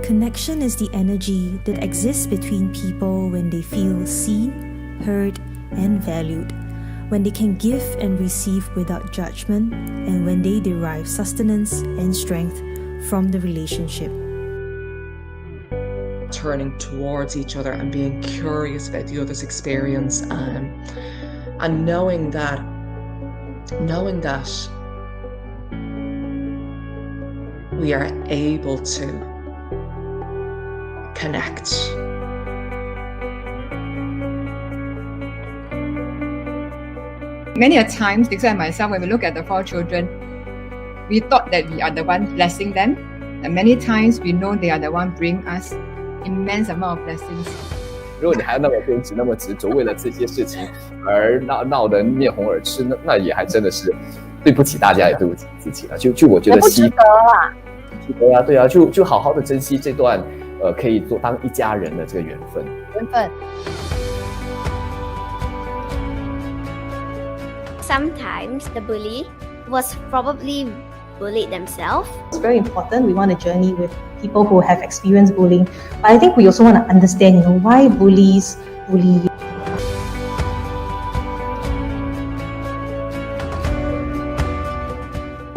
Connection is the energy that exists between people when they feel seen, heard, and valued, when they can give and receive without judgment, and when they derive sustenance and strength from the relationship. Turning towards each other and being curious about the other's experience, and knowing that we are able to connect. Many a times, Dixon and myself, when we look at the 4 children, we thought that we are the one blessing them. And many times we know they are the one bring us immense amount of blessings. 如果你还那么坚持、那么执着，为了这些事情而闹得面红耳赤，那也还真的是对不起大家，也对不起自己了。就我觉得不值得啦，对啊，对啊，就好好的珍惜这段可以当一家人的这个缘分。Sometimes the bully was probably bullied themselves. It's very important. We want a journey with people who have experienced bullying. But I think we also want to understand, why bullies bully you.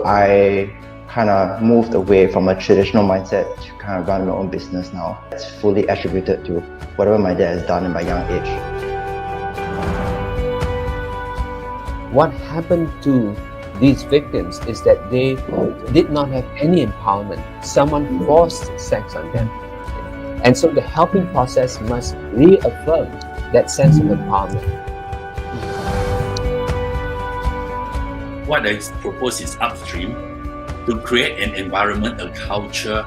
I kind of moved away from a traditional mindset to kind of run my own business now. It's fully attributed to whatever my dad has done in my young age. What happened to these victims is that they did not have any empowerment. Someone forced sex on them. And so the helping process must reaffirm that sense of empowerment. What I propose is upstream, to create an environment, a culture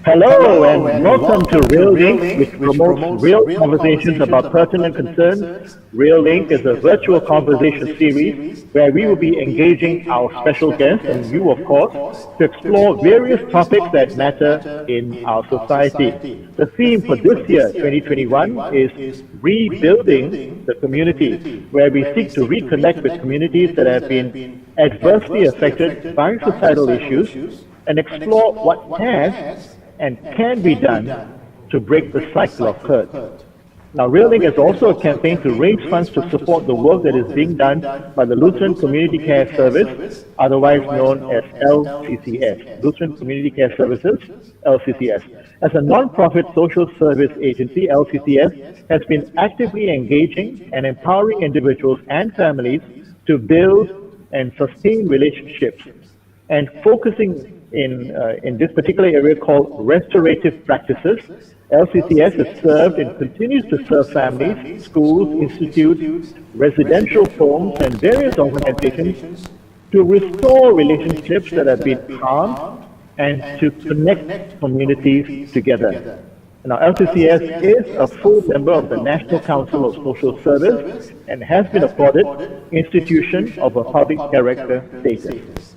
Hello and welcome to REALink, which promotes real conversations about pertinent concerns. REALink is a virtual conversation series where we will be engaging our special guests and you, of course, to explore various topics that matter in our society. The theme for this year, 2021, is Rebuilding the Community, where we seek to reconnect with communities that have been adversely affected by societal issues and explore what has and can be done to break the cycle of hurt. Now, REALink is also a campaign to raise funds to support the work that is being done by the Lutheran Community Care Service, otherwise known as LCCS, Lutheran Community Care Services, LCCS. As a non-profit social service agency, LCCS has been actively engaging and empowering individuals and families to build and sustain relationships and focusing in this particular area called restorative practices. LCCS has served and continues to serve families, schools, institutes, residential homes, and various organizations to restore relationships that have been harmed and to connect communities together. Now, LCCS is a full member of the National Council of Social Service and has been accorded Institution of a Public Character status.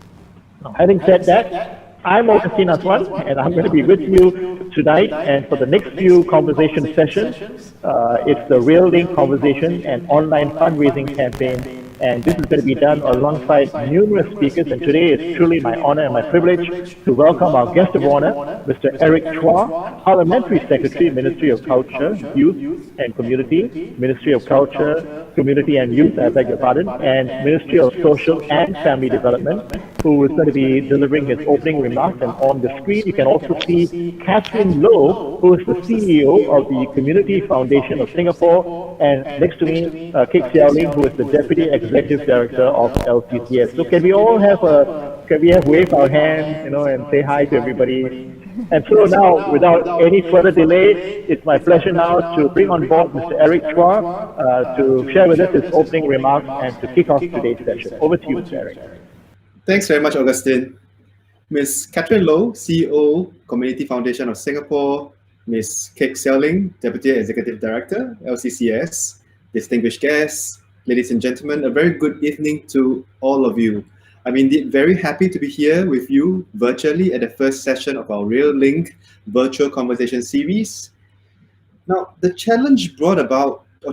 Now, having said that, I'm Augustine Aswan, and I'm going to be with you tonight and for the next few conversation sessions. It's the REALink Conversation and online fundraising campaign, and this is going to be done alongside numerous speakers, and today is truly my honor and my privilege to welcome our guest of honor, Mr. Eric Chua, Parliamentary Secretary, Ministry of Culture, Youth and Community, Ministry of Culture, Community and Youth, I beg your pardon, and Ministry of Social and Family Development, who is going to be delivering his opening remarks. And on the screen, you can also see Catherine Loh, who is the CEO of the Community Foundation of Singapore, and next to me, Kek Seow Ling, who is the Deputy Executive Director of LCCS. So can we all wave our hands, and say hi to everybody? And so now, without any further delay, it's my pleasure now to bring on board Mr. Eric Chua to share with us his opening remarks and to kick off today's session. Over to you, Mr. Eric. Thanks very much, Augustine. Ms Catherine Loh, CEO, Community Foundation of Singapore, Ms Kek Seow Ling, Deputy Executive Director, LCCS, distinguished guests, ladies and gentlemen, a very good evening to all of you. I'm indeed very happy to be here with you virtually at the first session of our REALink virtual conversation series. Now, the challenges brought about by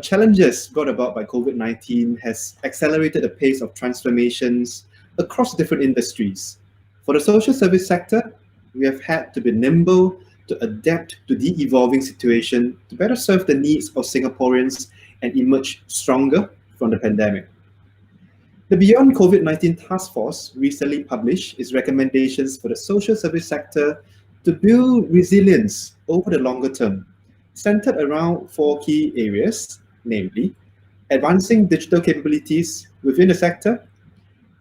COVID-19 has accelerated the pace of transformations across different industries. For the social service sector, we have had to be nimble to adapt to the evolving situation to better serve the needs of Singaporeans and emerge stronger from the pandemic. The Beyond COVID-19 Task Force recently published its recommendations for the social service sector to build resilience over the longer term, centered around 4 key areas, namely advancing digital capabilities within the sector,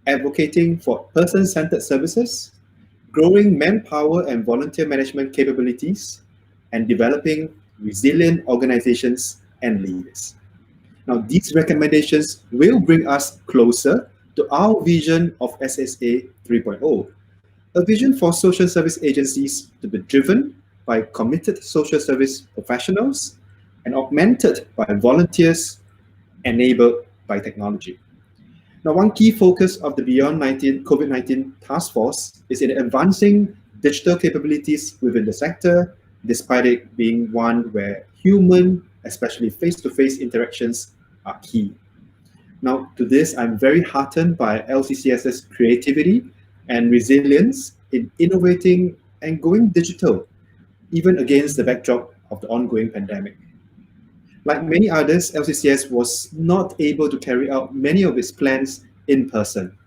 advocating for person-centered services, growing manpower and volunteer management capabilities, and developing resilient organizations and leaders. Now, these recommendations will bring us closer to our vision of SSA 3.0, a vision for social service agencies to be driven by committed social service professionals and augmented by volunteers enabled by technology. Now, one key focus of the Beyond COVID-19 Task Force is in advancing digital capabilities within the sector, despite it being one where human, especially face-to-face interactions, are key. Now, to this, I'm very heartened by LCCS's creativity and resilience in innovating and going digital, even against the backdrop of the ongoing pandemic. Like many others, LCCS was not able to carry out many of its plans in person.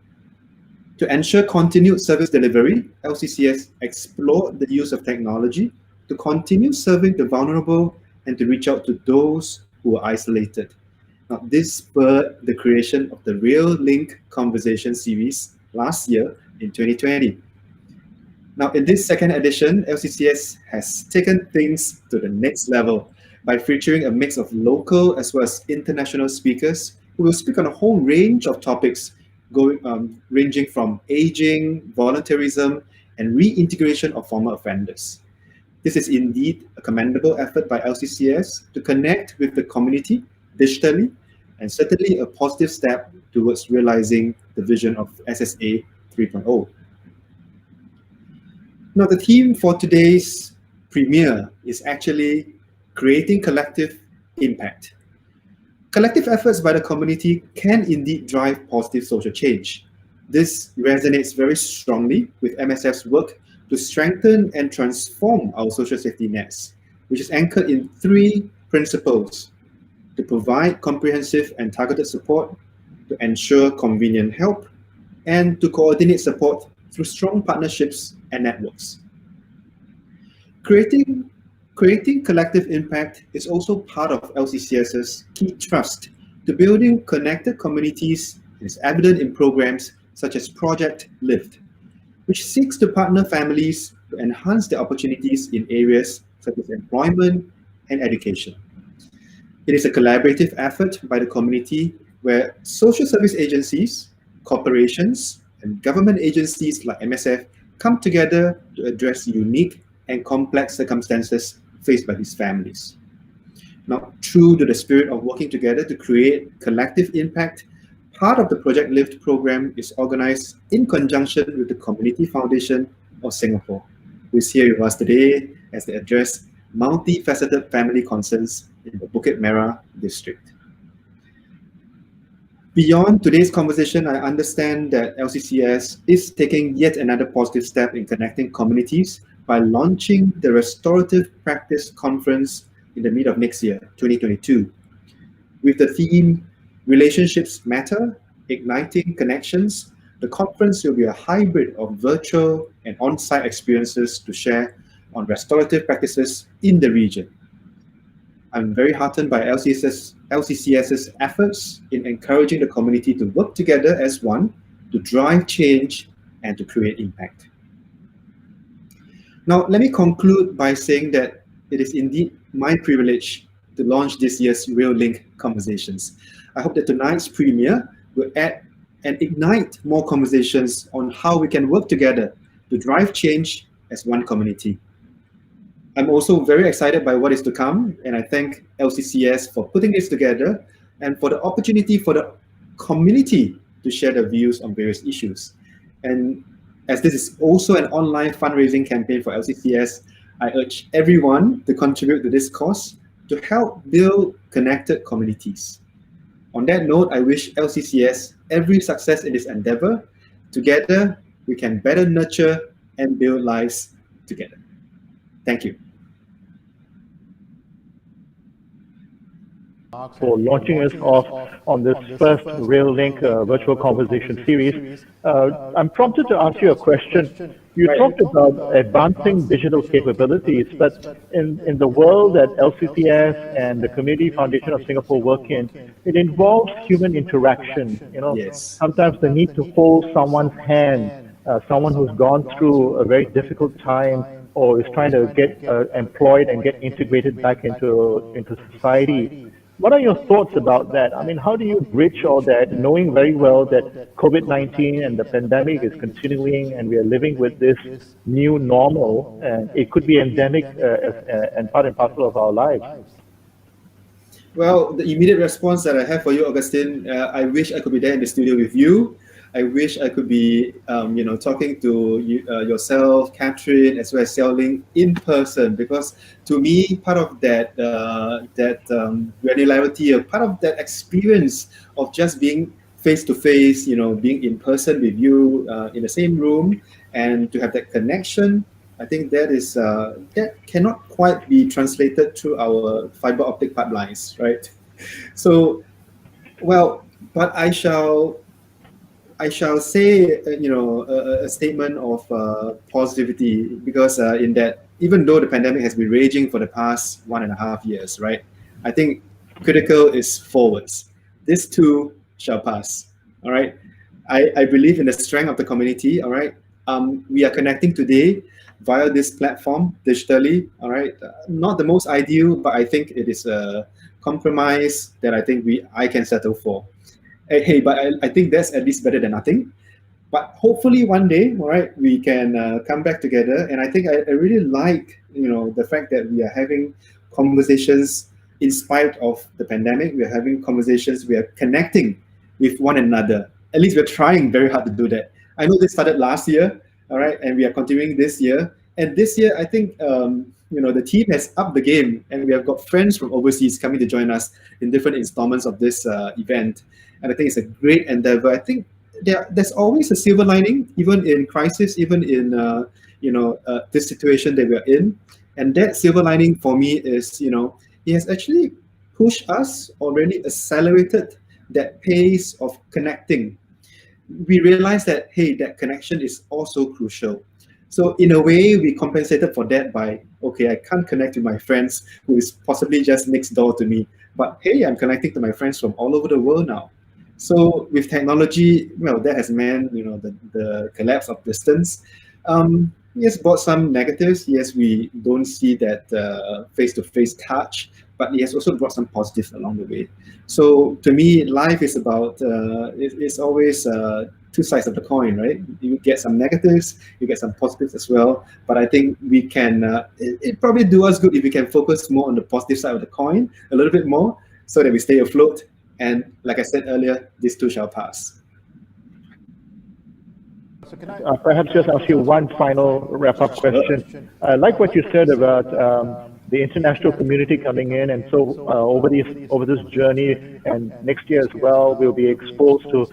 To ensure continued service delivery, LCCS explored the use of technology to continue serving the vulnerable and to reach out to those who were isolated. Now, this spurred the creation of the REALink Conversation series last year in 2020. Now, in this second edition, LCCS has taken things to the next level by featuring a mix of local as well as international speakers who will speak on a whole range of topics ranging from aging, volunteerism, and reintegration of former offenders. This is indeed a commendable effort by LCCS to connect with the community digitally, and certainly a positive step towards realizing the vision of SSA 3.0. Now, the theme for today's premiere is actually creating collective impact. Collective efforts by the community can indeed drive positive social change. This resonates very strongly with MSF's work to strengthen and transform our social safety nets, which is anchored in 3 principles: to provide comprehensive and targeted support, to ensure convenient help, and to coordinate support through strong partnerships and networks. Creating collective impact is also part of LCCS's key thrust to building connected communities, and is evident in programs such as Project Lift, which seeks to partner families to enhance their opportunities in areas such as employment and education. It is a collaborative effort by the community where social service agencies, corporations, and government agencies like MSF come together to address unique and complex circumstances faced by these families. Now, true to the spirit of working together to create collective impact, part of the Project Lift program is organized in conjunction with the Community Foundation of Singapore, who is here with us today as they address multifaceted family concerns in the Bukit Merah district. Beyond today's conversation, I understand that LCCS is taking yet another positive step in connecting communities by launching the Restorative Practice Conference in the mid of next year, 2022, with the theme Relationships Matter, Igniting Connections. The conference will be a hybrid of virtual and on-site experiences to share on restorative practices in the region. I'm very heartened by LCCS's efforts in encouraging the community to work together as one to drive change and to create impact. Now, let me conclude by saying that it is indeed my privilege to launch this year's REALink Conversations. I hope that tonight's premiere will add and ignite more conversations on how we can work together to drive change as one community. I'm also very excited by what is to come, and I thank LCCS for putting this together and for the opportunity for the community to share their views on various issues. And as this is also an online fundraising campaign for LCCS, I urge everyone to contribute to this cause to help build connected communities. On that note, I wish LCCS every success in this endeavor. Together, we can better nurture and build lives together. Thank you. For launching us off on this first REALink virtual conversation series. I'm prompted to ask you a question. You talked about advancing digital capabilities, but in the world that LCCS and the Community Foundation of Singapore work in, it involves human interaction. You know, sometimes the need to hold someone's hand, someone who's gone through a very difficult time or is trying to get employed and get integrated back into society. What are your thoughts about that? I mean, how do you bridge all that, knowing very well that COVID-19 and the pandemic is continuing and we are living with this new normal, and it could be endemic and part and parcel of our lives? Well, the immediate response that I have for you, Augustine, I wish I could be there in the studio with you. I wish I could be, talking to yourself, Catherine, as well as Seow Ling in person, because to me, part of that granularity, part of that experience of just being face to face, being in person with you in the same room, and to have that connection, I think that is that cannot quite be translated through our fiber optic pipelines, right? So, well, but I shall say, a statement of positivity, because in that, even though the pandemic has been raging for the past 1.5 years, right? I think critical is forwards. This too shall pass, all right? I believe in the strength of the community, all right? We are connecting today via this platform digitally, all right? Not the most ideal, but I think it is a compromise that I think I can settle for. Hey, but I think that's at least better than nothing. But hopefully one day, all right, we can come back together. And I think I really like, the fact that we are having conversations in spite of the pandemic. We are having conversations, we are connecting with one another. At least we're trying very hard to do that. I know this started last year, all right, and we are continuing this year. And this year, I think, the team has upped the game, and we have got friends from overseas coming to join us in different installments of this event. And I think it's a great endeavor. I think there's always a silver lining, even in crisis, even in this situation that we're in. And that silver lining for me is, it has actually pushed us, or really accelerated that pace of connecting. We realized that, hey, that connection is also crucial. So in a way, we compensated for that by, okay, I can't connect with my friends who is possibly just next door to me, but hey, I'm connecting to my friends from all over the world now. So with technology, well, that has meant, the collapse of distance. Yes, brought some negatives. Yes, we don't see that face-to-face touch, but it has also brought some positives along the way. So to me, life is about, it's always two sides of the coin, right? You get some negatives, you get some positives as well. But I think we can, it probably do us good if we can focus more on the positive side of the coin a little bit more, so that we stay afloat. And like I said earlier, this too shall pass. So can I perhaps just ask you one final wrap-up question? Like what you said about the international community coming in, and so over this journey, and next year as well, we'll be exposed to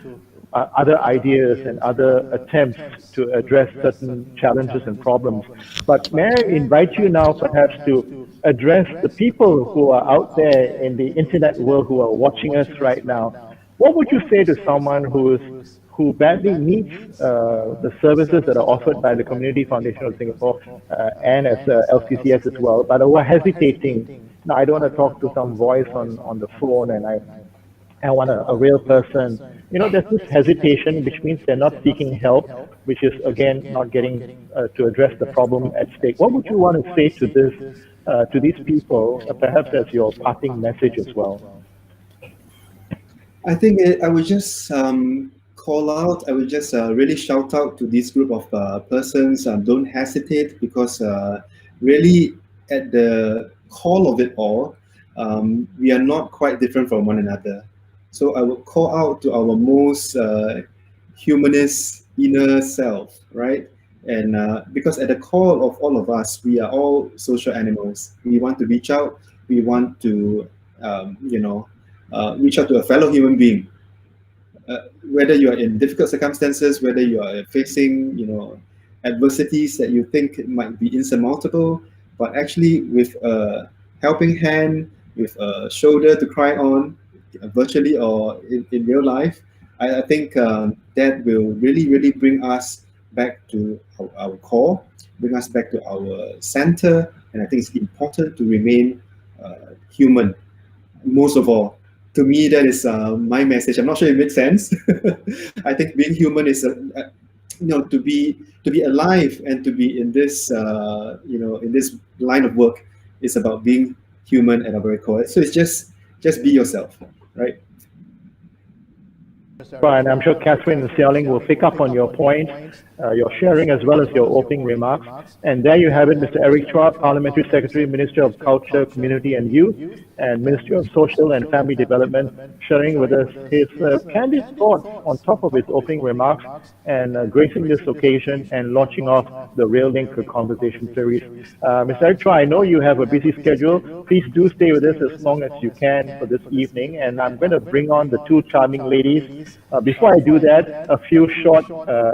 other ideas and other attempts to address certain challenges and problems. But may I invite you now perhaps to address the people who are out there in the internet world who are watching us right now. What would you say to someone who badly needs the services that are offered by the Community Foundation of Singapore and as LCCS as well, but who are hesitating? Now, I don't want to talk to some voice on the phone, and I want a real person. There's this hesitation, which means they're not seeking help, which is, again, not getting to address the problem at stake. What would you want to say to these people, perhaps as your parting message as well? I think I would just call out, I would just really shout out to this group of persons. Don't hesitate, because really at the core of it all, we are not quite different from one another. So I would call out to our most humanist inner self, right? And because at the core of all of us, we are all social animals. We want to reach out. We want to, reach out to a fellow human being. Whether you are in difficult circumstances, whether you are facing, adversities that you think might be insurmountable, but actually with a helping hand, with a shoulder to cry on, virtually or in real life, I think that will really bring us back to our core, bring us back to our center. And I think it's important to remain human, most of all. To me, that is my message. I'm not sure it makes sense. I think being human is, to be alive and to be in this, in this line of work is about being human at our very core. So it's just be yourself, right? And I'm sure Catherine Seow Ling will pick up on your point, your sharing as well as your opening remarks. And there you have it, Mr. Eric Chua, Parliamentary Secretary, Minister of Culture, Community and Youth, and Ministry of Social and Family Development, sharing with us his candid thoughts on top of his opening remarks, and gracing this occasion and launching off the REALink Conversation Series. Mr. Eric Chua, I know you have a busy schedule. Please do stay with us as long as you can for this evening. And I'm going to bring on the two charming ladies. Before I do that, a few short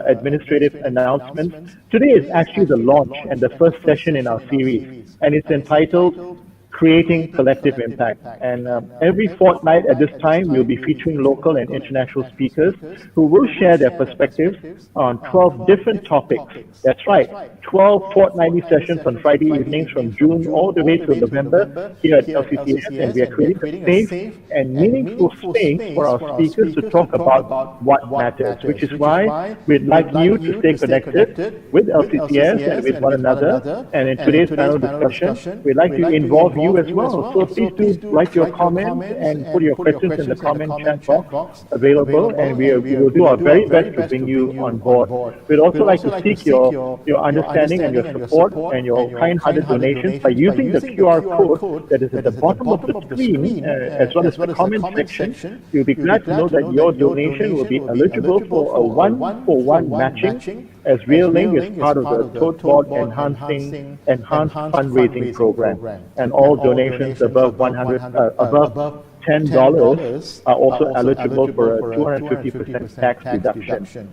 administrative announcements. Today is actually the launch and the first session in our series, and it's entitled Creating Collective Impact. And every fortnight at this time, we'll be featuring local and international speakers who will share their perspectives on 12 different topics. That's right, 12 fortnightly sessions on Friday evenings from June all the way to November here at LCCS, and we are creating a safe and meaningful space for our speakers to talk about what matters, which is why we'd like you to stay connected with LCCS and with one another. And in today's panel discussion, we'd like to involve you you as well. So please do write your comments and put your questions in the comment chat box available, and we will do our very best to bring you on board. We'd also like to seek your understanding and your support and your kind-hearted donations by using the QR code that is at the bottom of the screen, as well as the comment section. You'll be glad to know that your donation will be eligible for a one-for-one matching, as REALink is part of the Tote Board Enhanced Fundraising Program, and all donations above $10 are also eligible for a 250% tax reduction.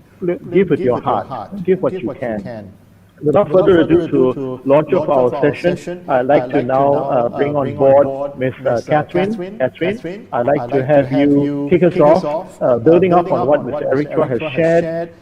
Give with your heart. Give what you can. Without further ado, to launch off our session, I'd like to now bring on board Ms. Catherine. Catherine, I'd like to have you kick us off, building up on what Mr. Eric Chua has shared,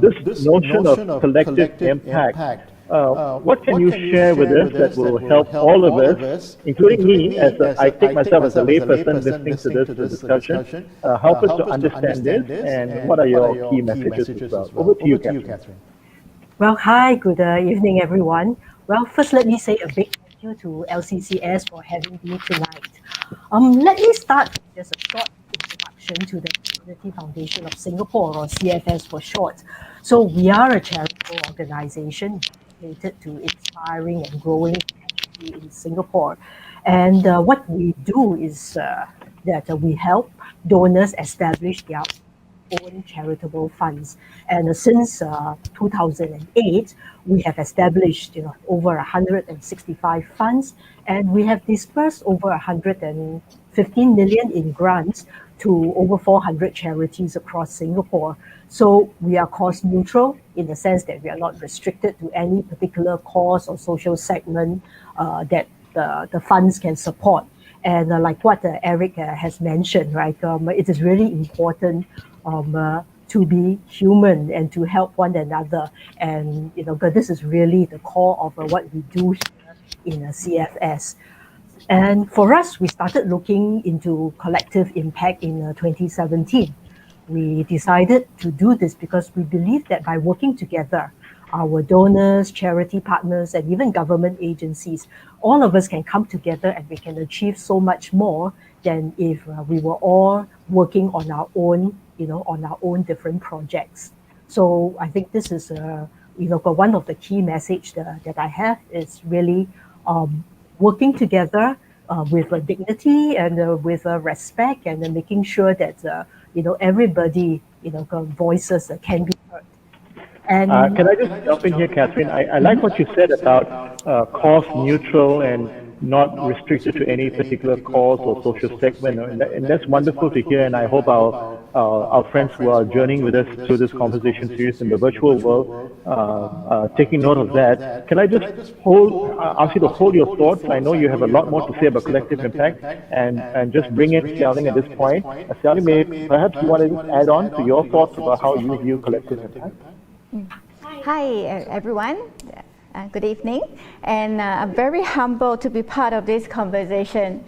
this notion of collective impact. What can you share with us that will help all of us, including me, as I take myself as a layperson listening to this discussion, help us to understand this, and what are your key messages as well? Over to you, Catherine. Well, hi, good evening, everyone. Well, first, let me say a big thank you to LCCS for having me tonight. Let me start with just a short introduction to the Community Foundation of Singapore, or CFS for short. So we are a charitable organization dedicated to inspiring and growing community in Singapore. And what we do is that we help donors establish their own charitable funds, and since 2008 we have established over 165 funds, and we have dispersed over 115 million in grants to over 400 charities across Singapore. So we are cause neutral in the sense that we are not restricted to any particular cause or social segment that the funds can support. And like what Eric has mentioned, right, it is really important to be human and to help one another. And, this is really the core of what we do here in CFS. And for us, we started looking into collective impact in 2017. We decided to do this because we believe that by working together, our donors, charity partners, and even government agencies, all of us can come together and we can achieve so much more than if we were all working on our own, on our own different projects. So I think this is, one of the key message that I have is really working together with dignity and with respect, and making sure that, everybody, voices can be heard. And can I just jump in here, Catherine? I like what you said about cause neutral and not restricted to any particular cause or social segment, and that's wonderful to hear. And I hope our friends who are journeying with us through this conversation series in the virtual world, taking note of that. Can I just ask you to hold your thoughts? I know you have a lot more to say about collective impact, and just bring it, Seow Ling, at this point. Seow Ling, perhaps you want to add on to your thoughts about how you view collective impact. Hi, everyone. Good evening. And I'm very humbled to be part of this conversation,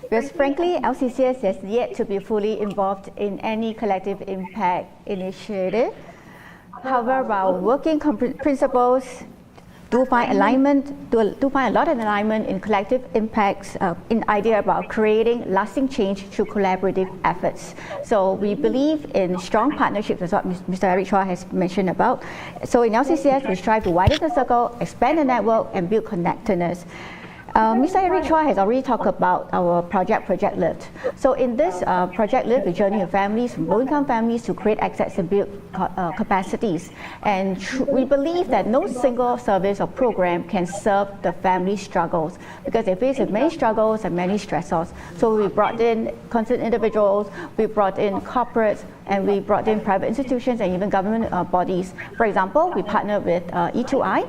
because frankly, LCCS has yet to be fully involved in any collective impact initiative. However, our working principles do find alignment, do find a lot of alignment in collective impacts, in idea about creating lasting change through collaborative efforts. So we believe in strong partnerships, as what Mr. Eric Chua has mentioned about. So in LCCS, we strive to widen the circle, expand the network, and build connectedness. Mr. Eric Chua has already talked about our Project Lift. So in this Project Lift, we journey with families, from low-income families, to create access and build capacities. And we believe that no single service or program can serve the family struggles, because they face with many struggles and many stressors. So we brought in concerned individuals, we brought in corporates, and we brought in private institutions and even government bodies. For example, we partnered with E2I,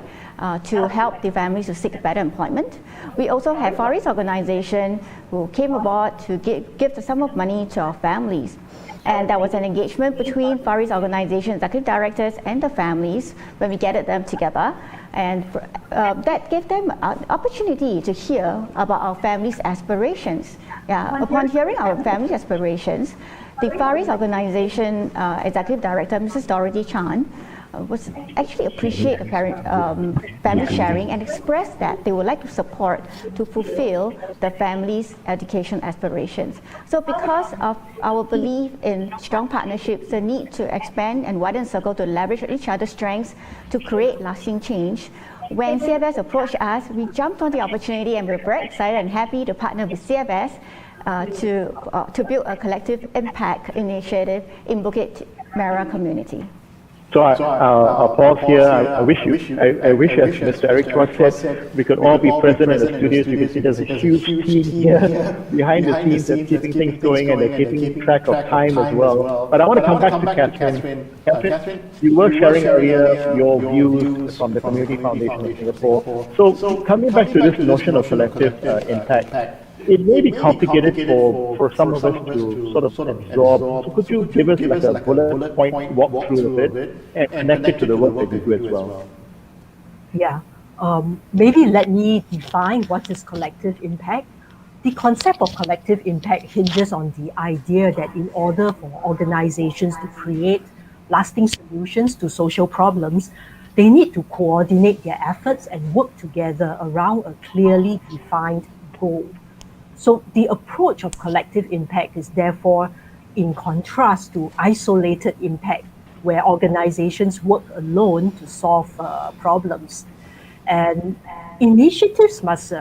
to help the families to seek better employment. We also have Far East organization who came aboard to give the sum of money to our families. And there was an engagement between Far East organization executive directors and the families when we gathered them together. And that gave them an opportunity to hear about our families' aspirations. Upon hearing our families' aspirations, the Far East organization executive director, Mrs. Dorothy Chan, was actually appreciate the family sharing and express that they would like to support to fulfill the family's education aspirations. So because of our belief in strong partnerships, the need to expand and widen circle to leverage each other's strengths to create lasting change, when CFS approached us, we jumped on the opportunity and we're very excited and happy to partner with CFS to build a collective impact initiative in Bukit Merah community. So I'll pause here. I wish, as Mr. Eric Chua said, we could all be present in the studios. You can see there's a huge team here behind the scenes that's keeping things going, and they're keeping track of time as well. But I want to come back to Catherine. Catherine, you were sharing earlier your views from the Community Foundation of Singapore. So coming back to this notion of collective impact, it may be complicated for some of us to sort of absorb. So could you give us like a bullet point walkthrough of it and connect it to the work that you do as well? Yeah, maybe let me define what is collective impact. The concept of collective impact hinges on the idea that in order for organizations to create lasting solutions to social problems, they need to coordinate their efforts and work together around a clearly defined goal. So the approach of collective impact is therefore in contrast to isolated impact, where organizations work alone to solve problems. And initiatives must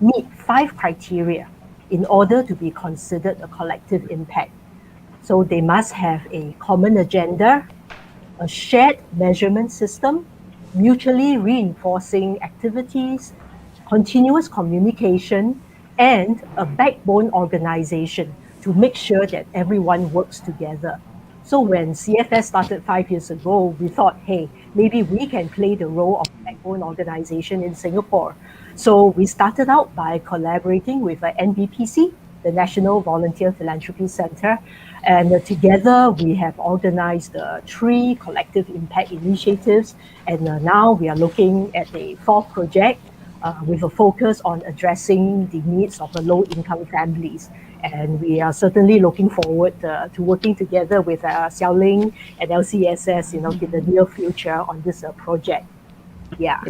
meet 5 criteria in order to be considered a collective impact. So they must have a common agenda, a shared measurement system, mutually reinforcing activities, continuous communication, and a backbone organization to make sure that everyone works together. So when CFS started 5 years ago, we thought, hey, maybe we can play the role of backbone organization in Singapore. So we started out by collaborating with NVPC, the National Volunteer Philanthropy Center, and together we have organized 3 collective impact initiatives, and now we are looking at a 4th project with a focus on addressing the needs of the low-income families. And we are certainly looking forward to working together with Seow Ling and LCCS, in the near future on this project. Yeah.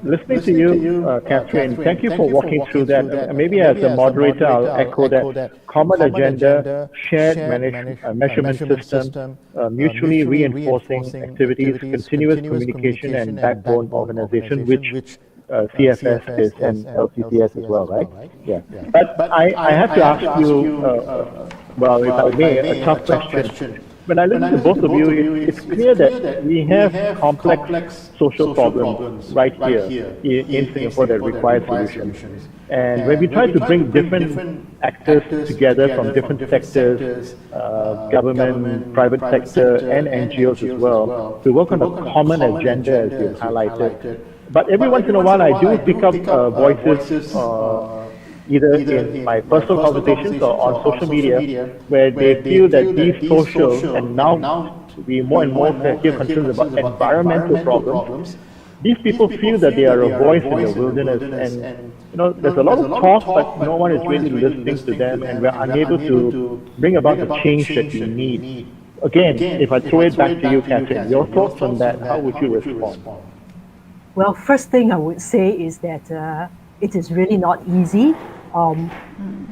Listening to you, Catherine, thank you for walking through that. Maybe as a moderator, I'll echo that common agenda, shared measurement system, mutually reinforcing activities, continuous communication, and backbone organization, which CFS is and LCCS as well, right? Yeah. But I have to ask you, well, if I may, a tough question. When I listen to both of you, it's clear that we have complex social problems right here in Singapore that require solutions. And when we try to bring different actors together from different sectors, government, private sector, and NGOs as well, to work on a common agenda, as you've highlighted. But every once in a while, I do pick up voices, either in my personal conversations or on social media, where they feel that these social, and now we more and more hear concerns about environmental problems, these people feel that they are a voice in the wilderness, and there's a lot of talk, but no one is really listening to them, and we're unable to bring about the change that we need. Again, if I throw it back to you, Catherine, your thoughts on that, how would you respond? Well, first thing I would say is that it is really not easy.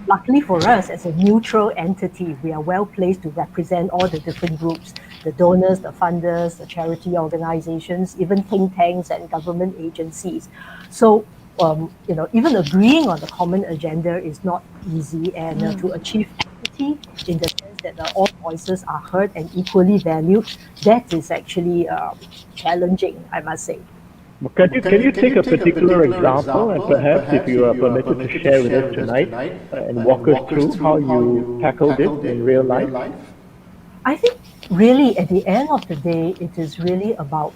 Luckily for us, as a neutral entity, we are well placed to represent all the different groups, the donors, the funders, the charity organizations, even think tanks and government agencies. So, even agreeing on the common agenda is not easy, and to achieve equity in the sense that all voices are heard and equally valued, that is actually challenging, I must say. Can you take a particular example, and perhaps if you are permitted to share with us tonight and walk us through how you tackled it in real life? I think really at the end of the day, it is really about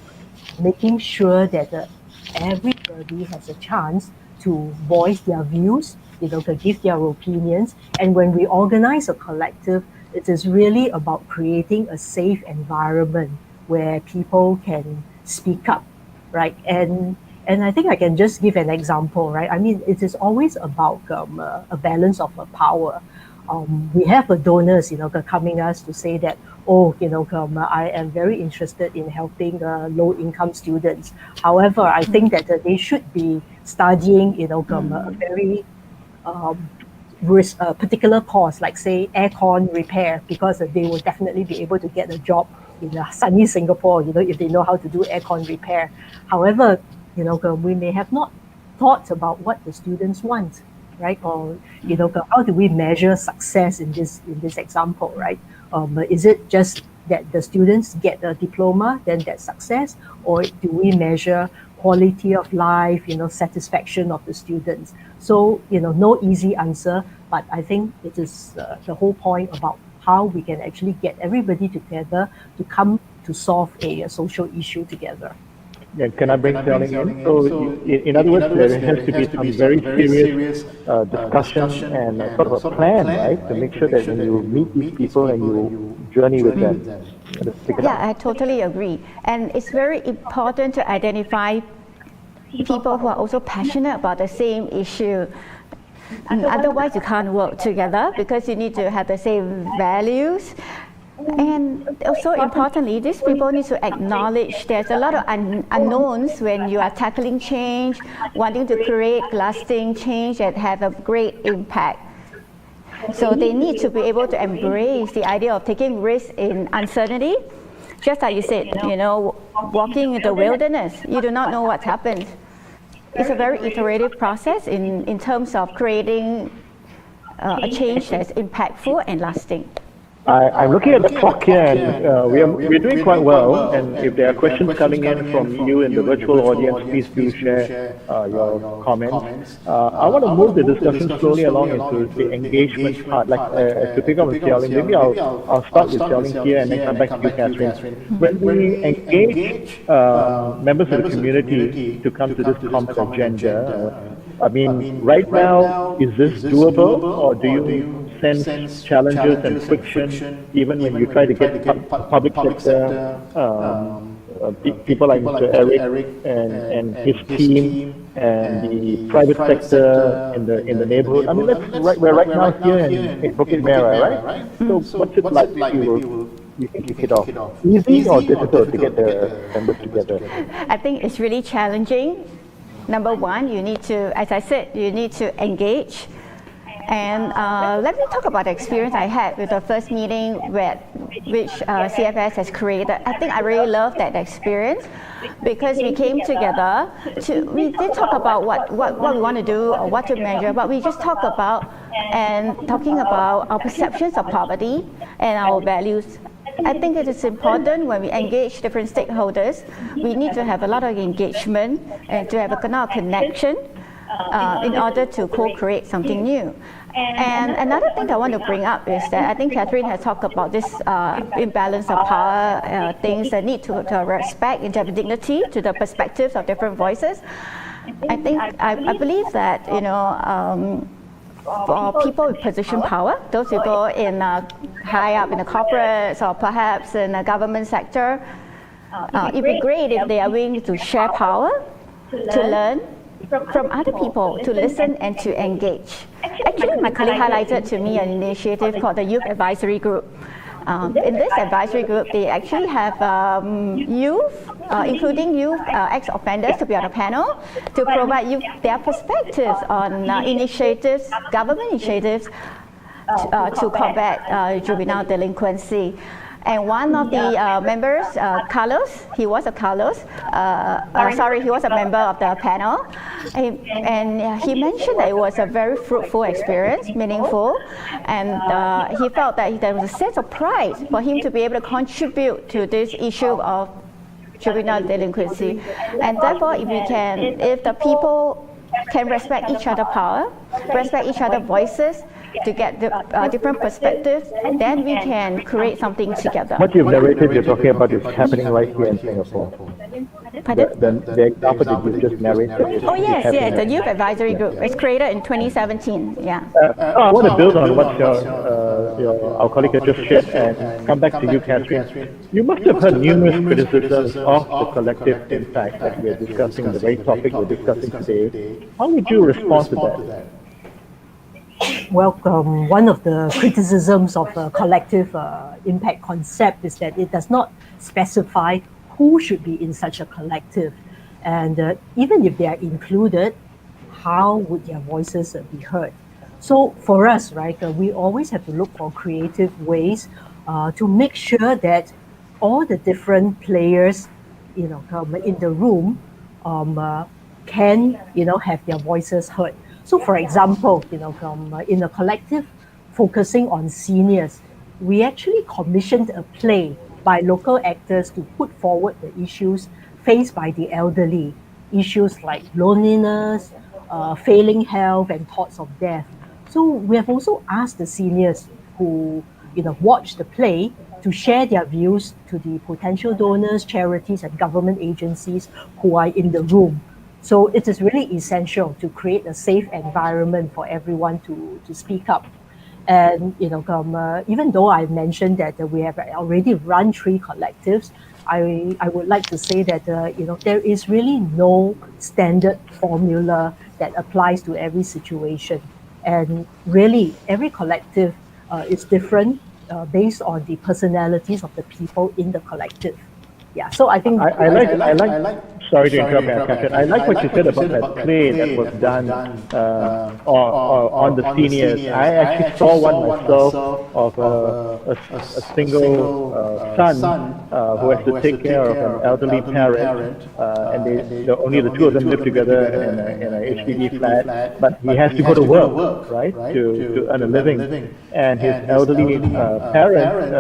making sure that everybody has a chance to voice their views, to give their opinions. And when we organize a collective, it is really about creating a safe environment where people can speak up. Right, and I think I can just give an example, right? I mean, it is always about a balance of power. we have donors, coming us to say that, I am very interested in helping low-income students. However, I think that they should be studying, a very particular course, like say aircon repair, because they will definitely be able to get a job in sunny Singapore, if they know how to do aircon repair. However, we may have not thought about what the students want, right? Or how do we measure success in this example, right? Is it just that the students get a diploma, then that's success, or do we measure quality of life, satisfaction of the students? So no easy answer, but I think it is the whole point about how we can actually get everybody together to come to solve a social issue together. Yeah, can I bring Seow Ling in? So, in other words, there has to be some very serious discussion and sort of a plan, right, to make sure that when you meet these people and you journey with them. Yeah, I totally agree. And it's very important to identify people who are also passionate about the same issue. And otherwise, you can't work together because you need to have the same values. And also importantly, these people need to acknowledge there's a lot of unknowns when you are tackling change, wanting to create lasting change that have a great impact. So they need to be able to embrace the idea of taking risks in uncertainty. Just like you said, walking in the wilderness, you do not know what happens. It's a very iterative process in terms of creating a change that's impactful and lasting. I'm looking at the clock here, and we're doing quite well. And if there are questions coming in from you in the virtual audience, please do share your comments. I want to move the discussion slowly along into the engagement part. Like to pick up with Seow Ling, maybe I'll start with Seow Ling here and then come back to you, Catherine. When we engage members of the community to come to this common agenda, I mean, right now, is this doable, or do you sense challenges and friction even when you try to get public sector people like Mr. Eric and his team and the private sector in the neighborhood? I mean, we're right now here in Bukit Merah, right? So what's it like you think you kick it off? Easy or difficult to get the members together? I think it's really challenging. Number one, you need to, as I said, you need to engage. And let me talk about the experience I had with the first meeting which CFS has created. I think I really loved that experience because we came together we did talk about what we want to do or what to measure, but we just talked about talking about our perceptions of poverty and our values. I think it is important when we engage different stakeholders, we need to have a lot of engagement and to have a kind of connection in order to co-create something new. And another thing I want to bring up is that I think Catherine has talked about this imbalance of power, things that need to respect and have dignity to the perspectives of different voices. I believe that, for people with position power, those people in high up in the corporates or perhaps in the government sector, it'd be great if they are willing to share power, to learn from other people, to listen and to engage. Actually, my colleague highlighted to me an initiative called the Youth Advisory Group. In this advisory group, they actually have youth, including youth ex-offenders, to be on a panel to provide youth their perspectives on initiatives, government initiatives to combat juvenile delinquency. And one of the members, Carlos, he was a member of the panel, and he mentioned that it was a very fruitful experience, meaningful, and he felt that there was a sense of pride for him to be able to contribute to this issue of juvenile delinquency. And therefore, if the people can respect each other's power, respect each other's voices, to get the different perspectives, then we can create something together. What you've narrated, you're talking about is happening right here in Singapore. Pardon? The example that you just narrated. Oh yes, the Youth Advisory Group. It's created in 2017. Yeah. I want to build on what our colleague has just shared and come back to you, Catherine. You must have heard numerous criticisms of the collective impact that we're discussing, the very topic we're discussing today. How would you respond to that? One of the criticisms of the collective impact concept is that it does not specify who should be in such a collective. And even if they are included, how would their voices be heard? So for us, right, we always have to look for creative ways to make sure that all the different players, in the room can, have their voices heard. So for example, in a collective focusing on seniors, we actually commissioned a play by local actors to put forward the issues faced by the elderly, issues like loneliness, failing health, and thoughts of death. So we have also asked the seniors who, watch the play to share their views to the potential donors, charities, and government agencies who are in the room. So it is really essential to create a safe environment for everyone to speak up. And even though I mentioned that we have already run 3 collectives, I would like to say that there is really no standard formula that applies to every situation. And really, every collective is different based on the personalities of the people in the collective. Yeah, so I think I like. Sorry to interrupt, Ms Catherine. I like what you said about that play that was done on the seniors. I actually saw one myself of a single son who has to take care of an elderly parent, and only the 2 of them live together in a HDB flat, but he has to go to work, right, to earn a living. And his elderly parent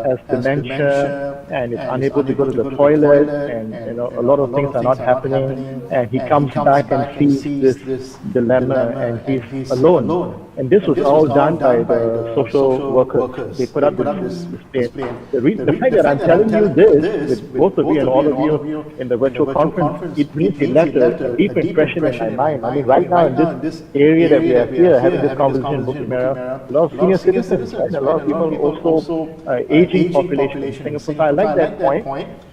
has dementia and is unable to go to the toilet, and a lot of things are not happening, and he comes back and sees this dilemma, and he's alone. And this was all done by the social workers. They put up this play. The fact that I'm telling you this, with both of you and all of you in the virtual conference, it means it left a deep impression in my mind. I mean, right now in this area that we are here, having this conversation in Bukit Merah, a lot of senior citizens, right? A lot of people also aging population in Singapore. So I like that point.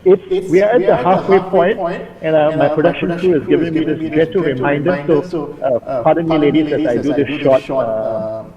We are at the halfway point, and my production crew is giving me this gentle reminder. So pardon me, ladies, as I do this short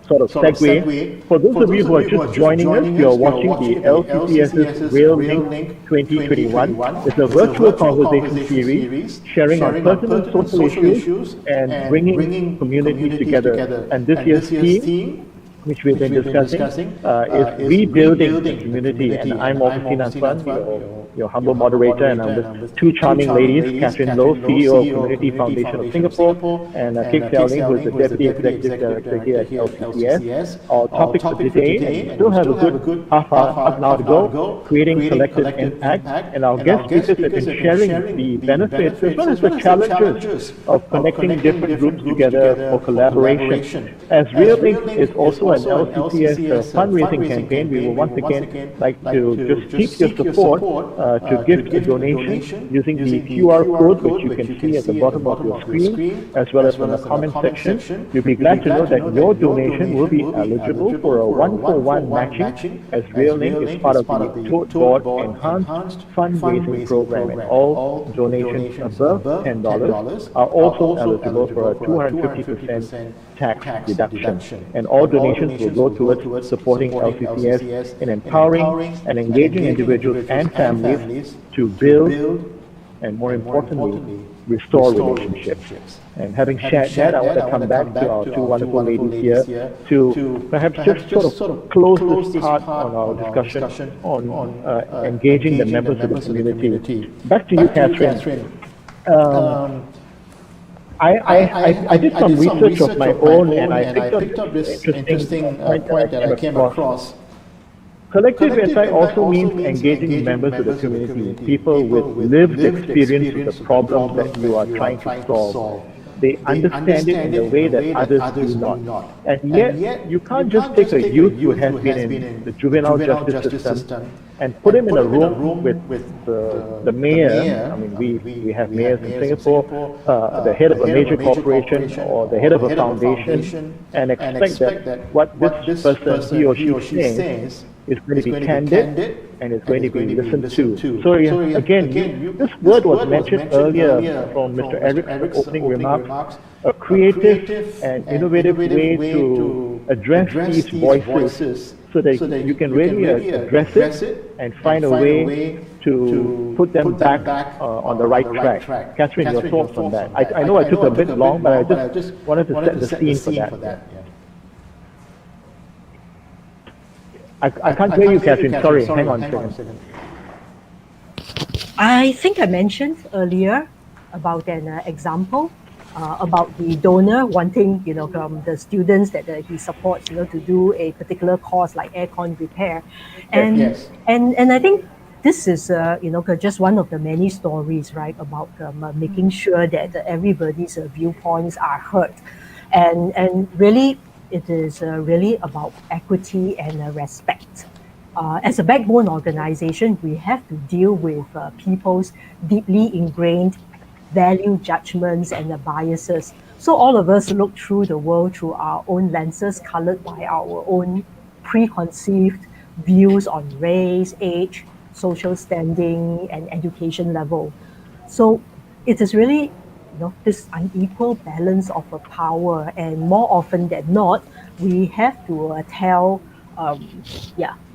sort of segue. For those of you who are just joining us, you are watching the LCCS's REALink 2021. It's a virtual conversation series sharing on personal social issues and bringing communities together. And this year's theme, which we've been discussing, is rebuilding the community. And I'm Officer Nansuan, your humble moderator, and I'm with 2 charming ladies, Catherine Loh, CEO of Community Foundation of Singapore, and Kek Seow Ling, who is the Deputy Executive Director here at LCCS. Our topic for today, and we still have a good half an hour to go, creating collective impact. And our guest speakers have been sharing the benefits as well as the challenges of connecting different groups together for collaboration. As REALink is also an LCCS fundraising campaign, we will once again like to just seek your support to give a donation using the QR code, which you can see at the bottom of your screen, as well as in the comment section. You'll be glad to know that your donation will be eligible for a 1-for-1 matching, as REALink is part of the Tote Board Enhanced Fundraising Program, and all donations above $10 are also eligible for a 250% tax deduction. And all donations will go towards supporting LCCS in empowering and engaging individuals and families to build and, more importantly, restore relationships. And having shared that, I want to come back to our 2 wonderful ladies here to perhaps just sort of close this part on our discussion on engaging the members of the community. Back to you, Catherine. I did some research of my own, and I picked up this interesting point that I came across. Collective impact also means engaging members of the community, people with lived experience with the problems that you are trying to solve. They understand it in a way that others do not. And yet, you can't just take a youth who has been in the juvenile justice system and put him in a room with the mayor. I mean, we have mayors in Singapore, the head of a major corporation or the head of a foundation, and expect that what this person, he or she says, is going to be candid and is going to be listened to. So again, this word was mentioned earlier from Mr. Eric's opening remarks, a creative and innovative way to address these voices so that you can really address it and find a way to put them back on the right track. Catherine, your thoughts on that? I know I took a bit long, but I just wanted to set the scene for that. I can't hear you, Catherine. Sorry, hang on a second. I think I mentioned earlier about an example about the donor wanting, from the students that he supports, to do a particular course like aircon repair, and I think this is, just one of the many stories, right, about making sure that everybody's viewpoints are heard, and really it is really about equity and respect. As a backbone organization, we have to deal with people's deeply ingrained value judgments and biases. So all of us look through the world through our own lenses, colored by our own preconceived views on race, age, social standing, and education level. So it is really, this unequal balance of power, and more often than not, we have to tell,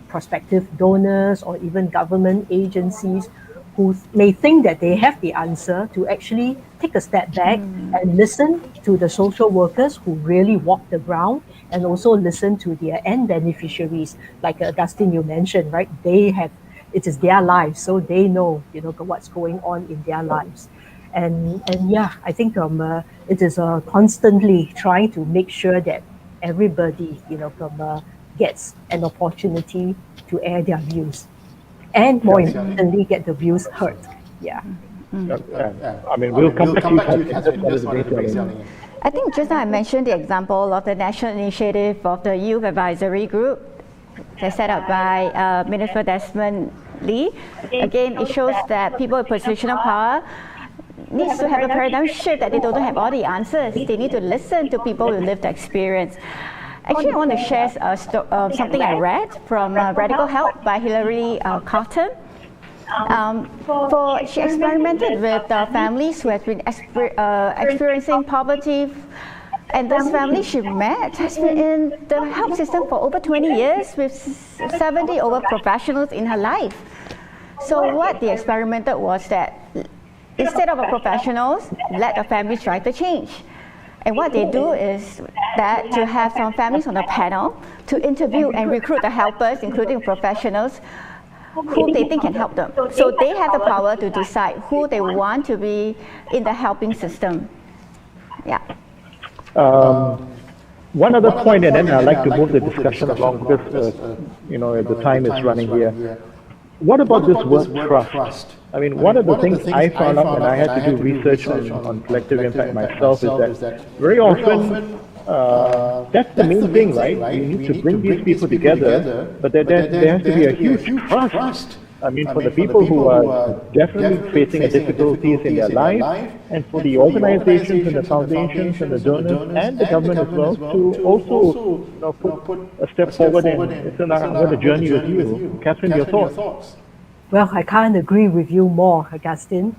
prospective donors or even government agencies who may think that they have the answer to actually take a step back and listen to the social workers who really walk the ground, and also listen to their end beneficiaries. Like Augustine, you mentioned, right? It is their lives, so they know, what's going on in their lives. And I think it is constantly trying to make sure that everybody, gets an opportunity to air their views, and more importantly, get the views heard. Yeah. I mean, we'll come back to you. I think just now I mentioned the example of the National Initiative of the Youth Advisory Group that's set up by Minister Desmond Lee. Again, it shows that people with positional power needs to have a paradigm shift, that they don't have all the answers. They need to listen to people with lived experience. Actually, I want to share something I read from Radical Help by Hilary Carton. She experimented with families who have been experiencing poverty, and this family she met has been in the help system for over 20 years with 70 over professionals in her life. So what they experimented was that instead of professionals, let the families try to change. And what they do is that to have some families on a panel to interview and recruit the helpers, including professionals, who they think can help them. So they have the power to decide who they want to be in the helping system. Yeah. One other point, and then I'd like to move the discussion along because, the time is running here. What about this word trust? I mean, one of the things I found out when I had to do research on collective impact myself is that very often that's the main thing, right? You need to bring these people together, but there has to be a huge trust. I mean, for the people who are definitely facing difficulties in their life, and for the organizations and the foundations and the donors and the government as well to also put a step forward and it's another journey with you. Catherine, your thoughts? Well, I can't agree with you more, Augustine.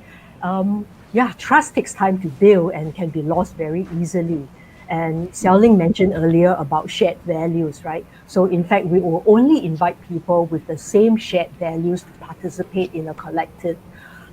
Trust takes time to build and can be lost very easily. And Seow Ling mentioned earlier about shared values, right? So in fact, we will only invite people with the same shared values to participate in a collective.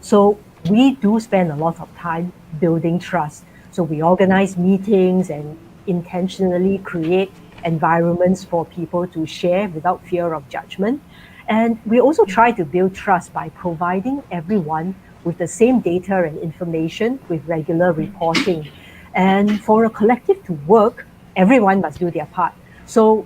So we do spend a lot of time building trust. So we organize meetings and intentionally create environments for people to share without fear of judgment. And we also try to build trust by providing everyone with the same data and information with regular reporting. And for a collective to work, everyone must do their part. So,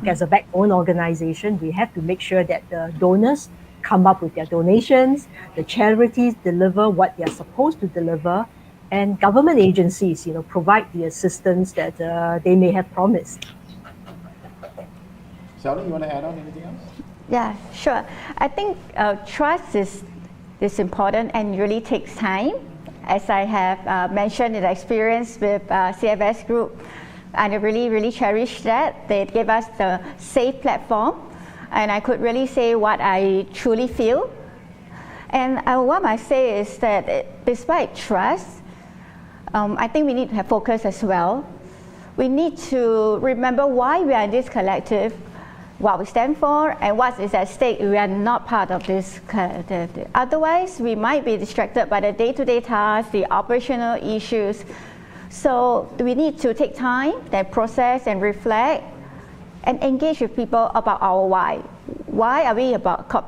as a backbone organization, we have to make sure that the donors come up with their donations, the charities deliver what they're supposed to deliver, and government agencies, provide the assistance that they may have promised. Seow Ling, you want to add on anything else? Yeah, sure. I think trust is important and really takes time. As I have mentioned in the experience with CFS Group, and I really, really cherish that. They gave us the safe platform, and I could really say what I truly feel. And what I say is that despite trust, I think we need to have focus as well. we need to remember why we are in this collective, what we stand for, and what is at stake. We are not part of this collective. Otherwise, we might be distracted by the day-to-day tasks, the operational issues. So we need to take time, then process and reflect, and engage with people about our why. Why are we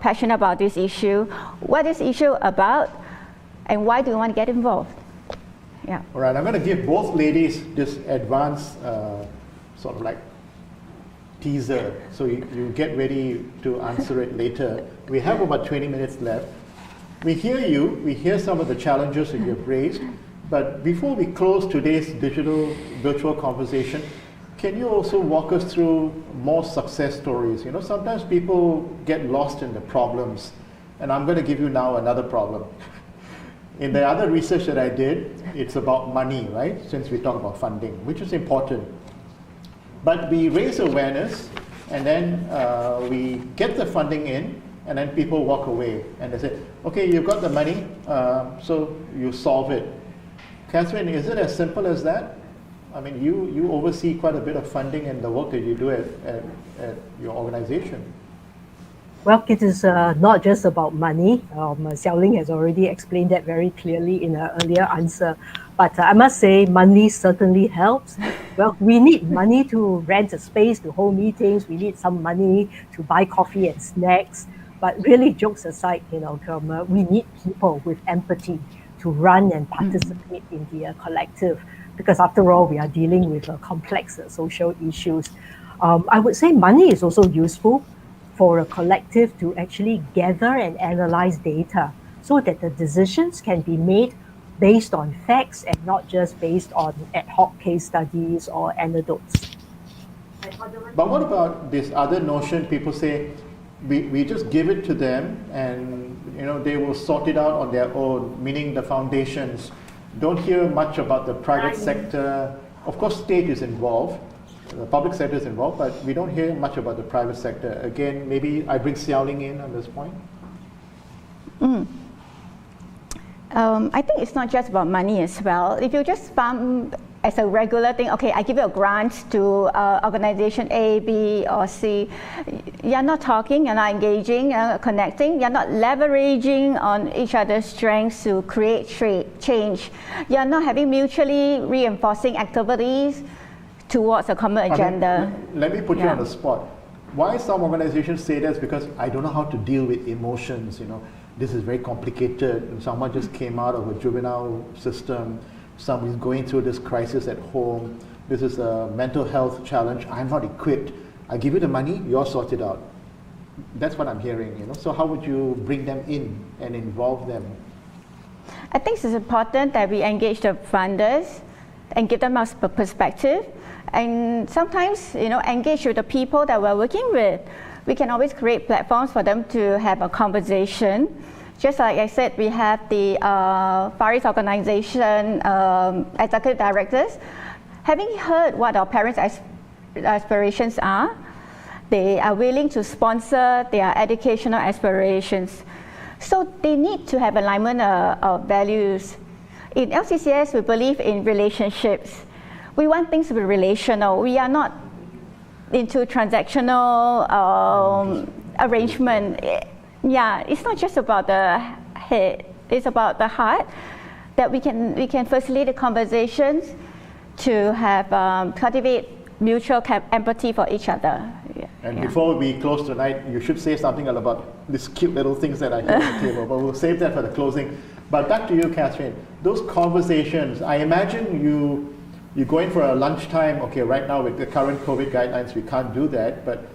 passionate about this issue? What is issue about? And why do we want to get involved? Yeah. All right, I'm going to give both ladies this advanced sort of like teaser, so you get ready to answer it later. We have about 20 minutes left. We hear you, we hear some of the challenges that you've raised, but before we close today's virtual conversation, can you also walk us through more success stories? You know, sometimes people get lost in the problems, and I'm going to give you now another problem. In the other research that I did, it's about money, right? Since we talk about funding, which is important. But we raise awareness, and then we get the funding in, and then people walk away, and they say, okay, you've got the money, so you solve it. Catherine, is it as simple as that? I mean, you oversee quite a bit of funding and the work that you do at your organization. Well, it is not just about money. Seow Ling has already explained that very clearly in her earlier answer. But I must say, money certainly helps. Well, we need money to rent a space to hold meetings. We need some money to buy coffee and snacks. But really, jokes aside, we need people with empathy to run and participate in the collective. Because after all, we are dealing with complex social issues. I would say money is also useful for a collective to actually gather and analyze data so that the decisions can be made based on facts and not just based on ad hoc case studies or anecdotes. But what about this other notion? People say, we just give it to them and they will sort it out on their own, meaning the foundations. Don't hear much about the private sector. Of course, state is involved, the public sector is involved, but we don't hear much about the private sector. Again, maybe I bring Seow Ling in on this point. I think it's not just about money as well. If you just fund as a regular thing, okay, I give you a grant to organization A, B, or C, you're not talking, you're not engaging, you're not connecting, you're not leveraging on each other's strengths to create change. You're not having mutually reinforcing activities towards a common agenda. Let me put you on the spot. Why some organizations say that is because I don't know how to deal with emotions. This is very complicated. Someone just came out of a juvenile system. Somebody's going through this crisis at home. This is a mental health challenge. I'm not equipped. I give you the money, you're sorted out. That's what I'm hearing. So how would you bring them in and involve them? I think it's important that we engage the funders and give them a perspective. And sometimes, engage with the people that we're working with. We can always create platforms for them to have a conversation. Just like I said, we have the Far East Organization executive directors. Having heard what our parents' aspirations are, they are willing to sponsor their educational aspirations. So they need to have alignment of values. In LCCS, we believe in relationships. We want things to be relational. We are not into transactional arrangement. It's not just about the head. It's about the heart. That we can facilitate the conversations to have cultivate mutual empathy for each other. Before we close tonight, you should say something about these cute little things that I hear on the table. But we'll save that for the closing. But back to you, Catherine. Those conversations. I imagine you go in for a lunchtime. Okay, right now with the current COVID guidelines, we can't do that. But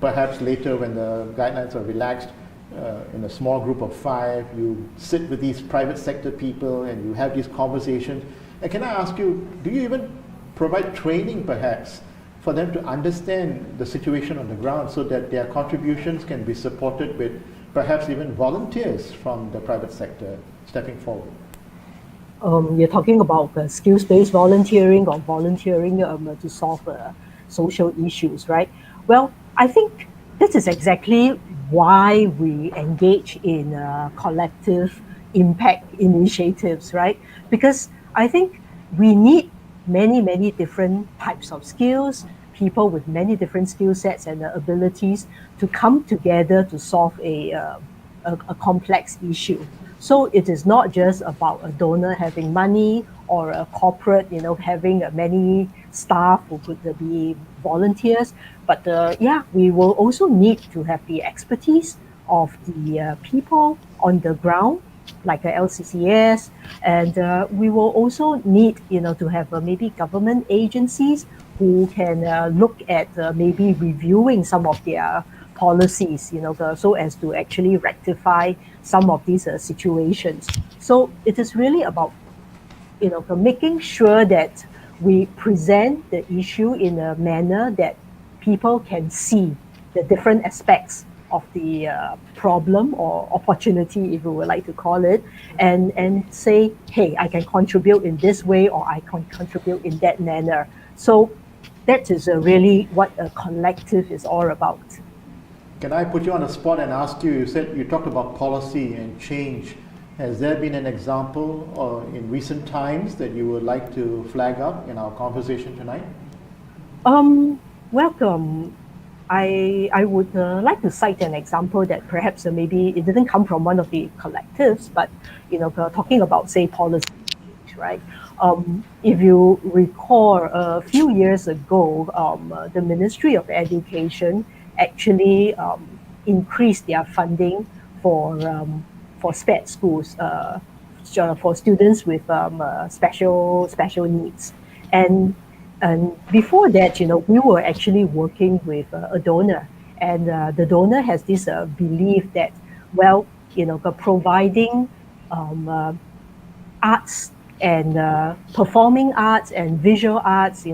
perhaps later, when the guidelines are relaxed, in a small group of 5, you sit with these private sector people and you have these conversations. And can I ask you, do you even provide training perhaps for them to understand the situation on the ground so that their contributions can be supported with perhaps even volunteers from the private sector stepping forward? You're talking about skills-based volunteering or volunteering to solve social issues, right? Well, I think this is exactly why we engage in collective impact initiatives, right? Because I think we need many different types of skills, people with many different skill sets and abilities to come together to solve a complex issue. So it is not just about a donor having money or a corporate, having many staff who could be volunteers, but we will also need to have the expertise of the people on the ground, like a LCCS, and we will also need, to have maybe government agencies who can look at maybe reviewing some of their policies, so as to actually rectify some of these situations. So it is really about, making sure that we present the issue in a manner that people can see the different aspects of the problem or opportunity, if we would like to call it, and say, hey, I can contribute in this way or I can contribute in that manner. So that is really what a collective is all about. Can I put you on the spot and ask you, you talked about policy and change. Has there been an example in recent times that you would like to flag up in our conversation tonight? Welcome. I would like to cite an example that perhaps maybe it didn't come from one of the collectives, but talking about, say, policy change, right? If you recall, a few years ago, the Ministry of Education actually increased their funding for SPED schools, for students with special needs, and before that, we were actually working with a donor, and the donor has this belief that, well, providing arts and performing arts and visual arts,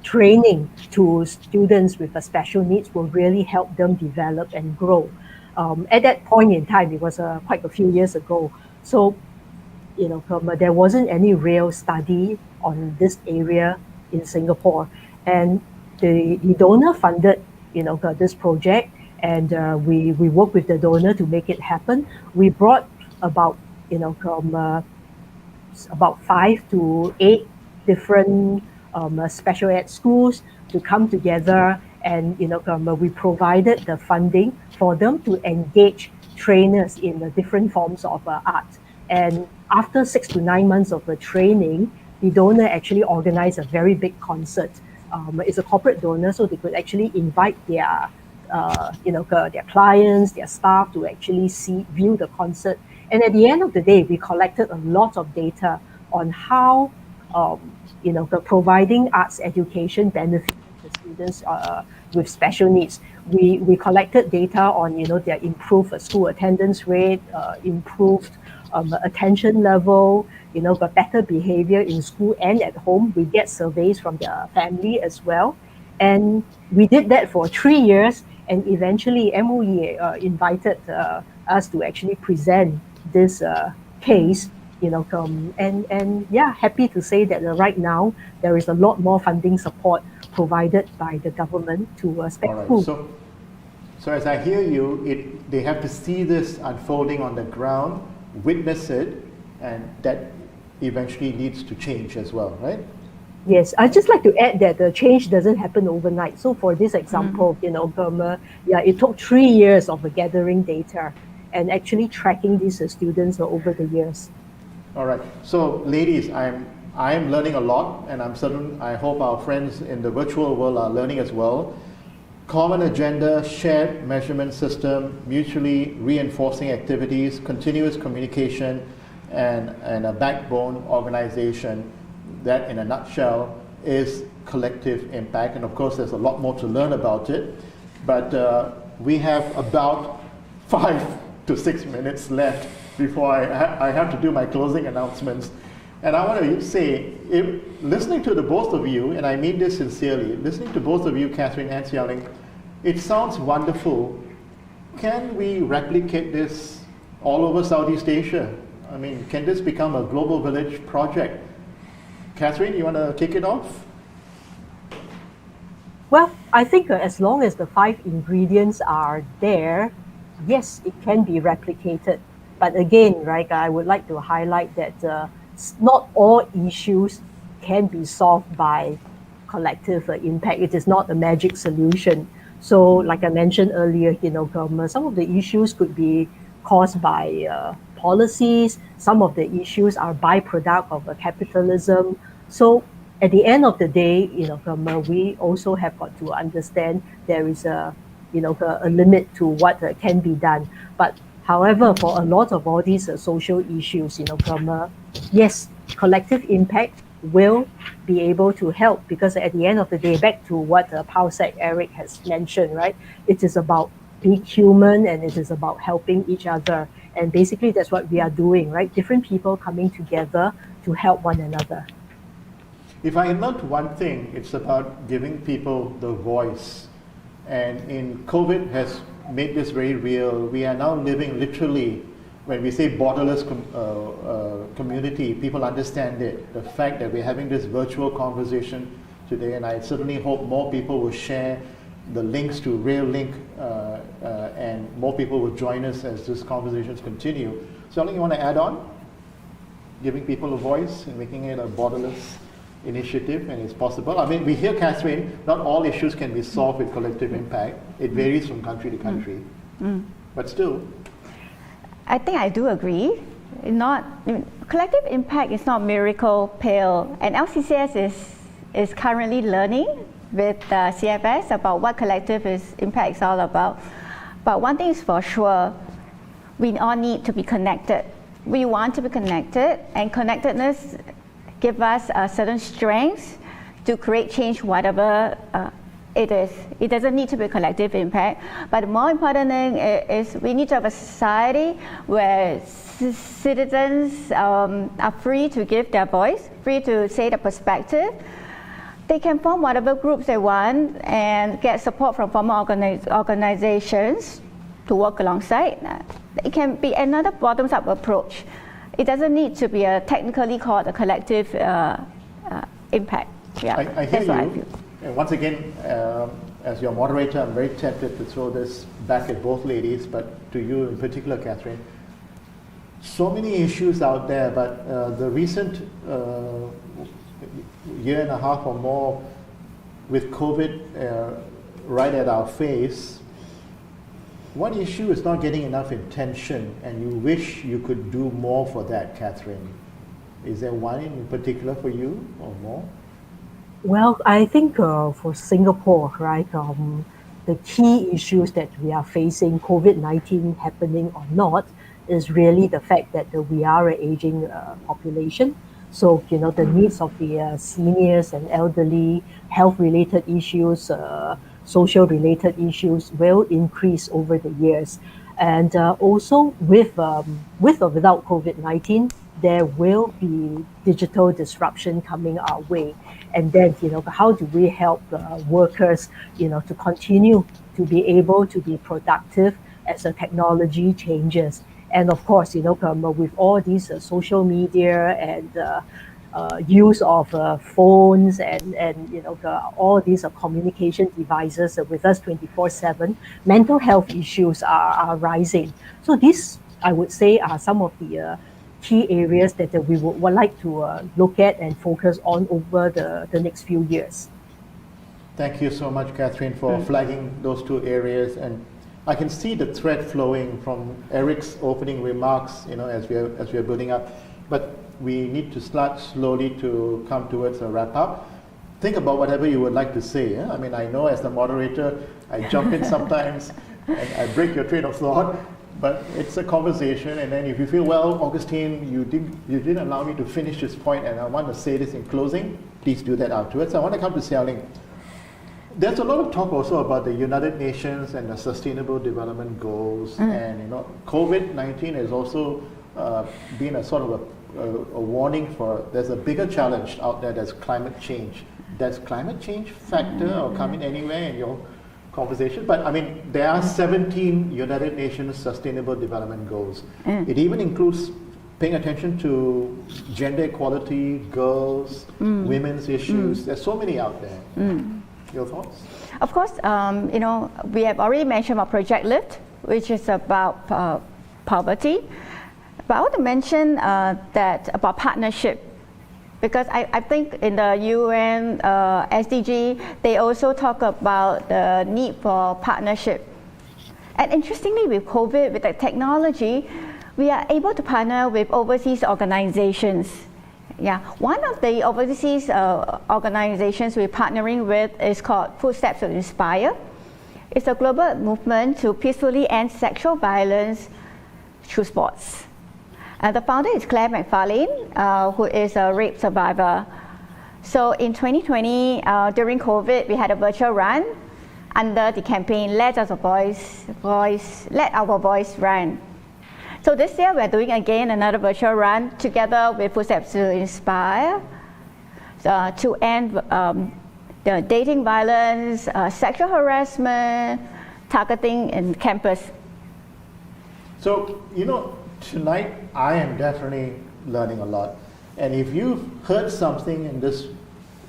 training to students with special needs will really help them develop and grow. At that point in time, it was quite a few years ago. So, there wasn't any real study on this area in Singapore. And the donor funded, this project, and we worked with the donor to make it happen. We brought about, about 5 to 8 different special ed schools to come together, and we provided the funding for them to engage trainers in the different forms of art. And after 6 to 9 months of the training, the donor actually organized a very big concert. It's a corporate donor, so they could actually invite their their clients, their staff to actually view the concert. And at the end of the day, we collected a lot of data on how providing arts education benefits the students with special needs. We collected data on their improved school attendance rate, improved attention level, but better behavior in school and at home. We get surveys from their family as well, and we did that for 3 years. And eventually, MOE invited us to actually present this case. Happy to say that right now there is a lot more funding support provided by the government to SPEC schools. So as I hear you, they have to see this unfolding on the ground, witness it, and that eventually leads to change as well, right? Yes, I'd just like to add that the change doesn't happen overnight. So for this example, it took 3 years of gathering data and actually tracking these students over the years. All right. So, ladies, I am learning a lot, and I'm certain, I hope our friends in the virtual world are learning as well. Common agenda, shared measurement system, mutually reinforcing activities, continuous communication, and a backbone organization. That, in a nutshell, is collective impact. And of course, there's a lot more to learn about it. But we have about 5 to 6 minutes left before I have to do my closing announcements. And I want to say, listening to the both of you, and I mean this sincerely, listening to both of you, Catherine and Seow Ling, it sounds wonderful. Can we replicate this all over Southeast Asia? I mean, can this become a global village project? Catherine, you want to kick it off? Well, I think as long as the 5 ingredients are there, yes, it can be replicated. But again, right, I would like to highlight that not all issues can be solved by collective impact. It is not a magic solution. So like I mentioned earlier, some of the issues could be caused by policies. Some of the issues are byproduct of capitalism. So at the end of the day, we also have got to understand there is a limit to what can be done. But however, for a lot of all these social issues, yes, collective impact will be able to help, because at the end of the day, back to what Pausek Eric has mentioned, right? It is about being human, and it is about helping each other. And basically that's what we are doing, right? Different people coming together to help one another. If I learned one thing, it's about giving people the voice. And in COVID has made this very real. We are now living literally, when we say borderless community, people understand it. The fact that we're having this virtual conversation today, and I certainly hope more people will share the links to REALink and more people will join us as these conversations continue. Something you want to add on? Giving people a voice and making it a borderless initiative, and it's possible. I mean, we hear, Catherine, not all issues can be solved with collective impact. It varies from country to country. But still, I think I do agree. Collective impact is not miracle pill, and LCCS is currently learning with CFS about what collective impact is all about. But one thing is for sure, we all need to be connected. We want to be connected, and connectedness give us certain strengths to create change, whatever it is. It doesn't need to be collective impact, but the more important thing is we need to have a society where citizens are free to give their voice, free to say their perspective. They can form whatever groups they want and get support from former organizations to work alongside. It can be another bottoms-up approach. It doesn't need to be technically called a collective impact. Yeah, I hear you. And once again, as your moderator, I'm very tempted to throw this back at both ladies, but to you in particular, Catherine. So many issues out there, but the recent year and a half or more with COVID right at our face, what issue is not getting enough attention and you wish you could do more for that, Catherine? Is there one in particular for you or more? Well, I think for Singapore, right, the key issues that we are facing, COVID-19 happening or not, is really the fact that we are an aging population. So, the needs of the seniors and elderly, health-related issues, social-related issues will increase over the years. And also with or without COVID-19, there will be digital disruption coming our way. And then, how do we help workers, to continue to be able to be productive as the technology changes? And of course, with all these social media and use of phones and all these communication devices with us 24/7, mental health issues are rising. So these, I would say, are some of the key areas that we would like to look at and focus on over the next few years. Thank you so much, Catherine, for flagging those two areas. And I can see the thread flowing from Eric's opening remarks, as we are building up. But we need to start slowly to come towards a wrap up. Think about whatever you would like to say. I mean, I know as the moderator, I jump in sometimes and I break your train of thought, but it's a conversation. And then if you feel, well, Augustine, you didn't allow me to finish this point and I want to say this in closing, please do that afterwards. I want to come to Seow Ling. There's a lot of talk also about the United Nations and the Sustainable Development Goals. And COVID-19 has also been a sort of a warning for, there's a bigger challenge out there, that's climate change. Does climate change factor or come in anywhere in your conversation? But I mean, there are 17 United Nations Sustainable Development Goals. It even includes paying attention to gender equality, girls, women's issues. There's so many out there. Your thoughts? Of course, we have already mentioned about Project Lift, which is about poverty. But I want to mention that about partnership. Because I think in the UN SDG, they also talk about the need for partnership. And interestingly, with COVID, with the technology, we are able to partner with overseas organizations. Yeah, one of the overseas organizations we're partnering with is called Footsteps to Inspire. It's a global movement to peacefully end sexual violence through sports. The founder is Claire McFarlane, who is a rape survivor. So in 2020, during COVID, we had a virtual run under the campaign Let Our Voice Run. So this year, we're doing again another virtual run together with Footsteps to Inspire to end the dating violence, sexual harassment, targeting in campus. So, tonight I am definitely learning a lot. And if you've heard something in this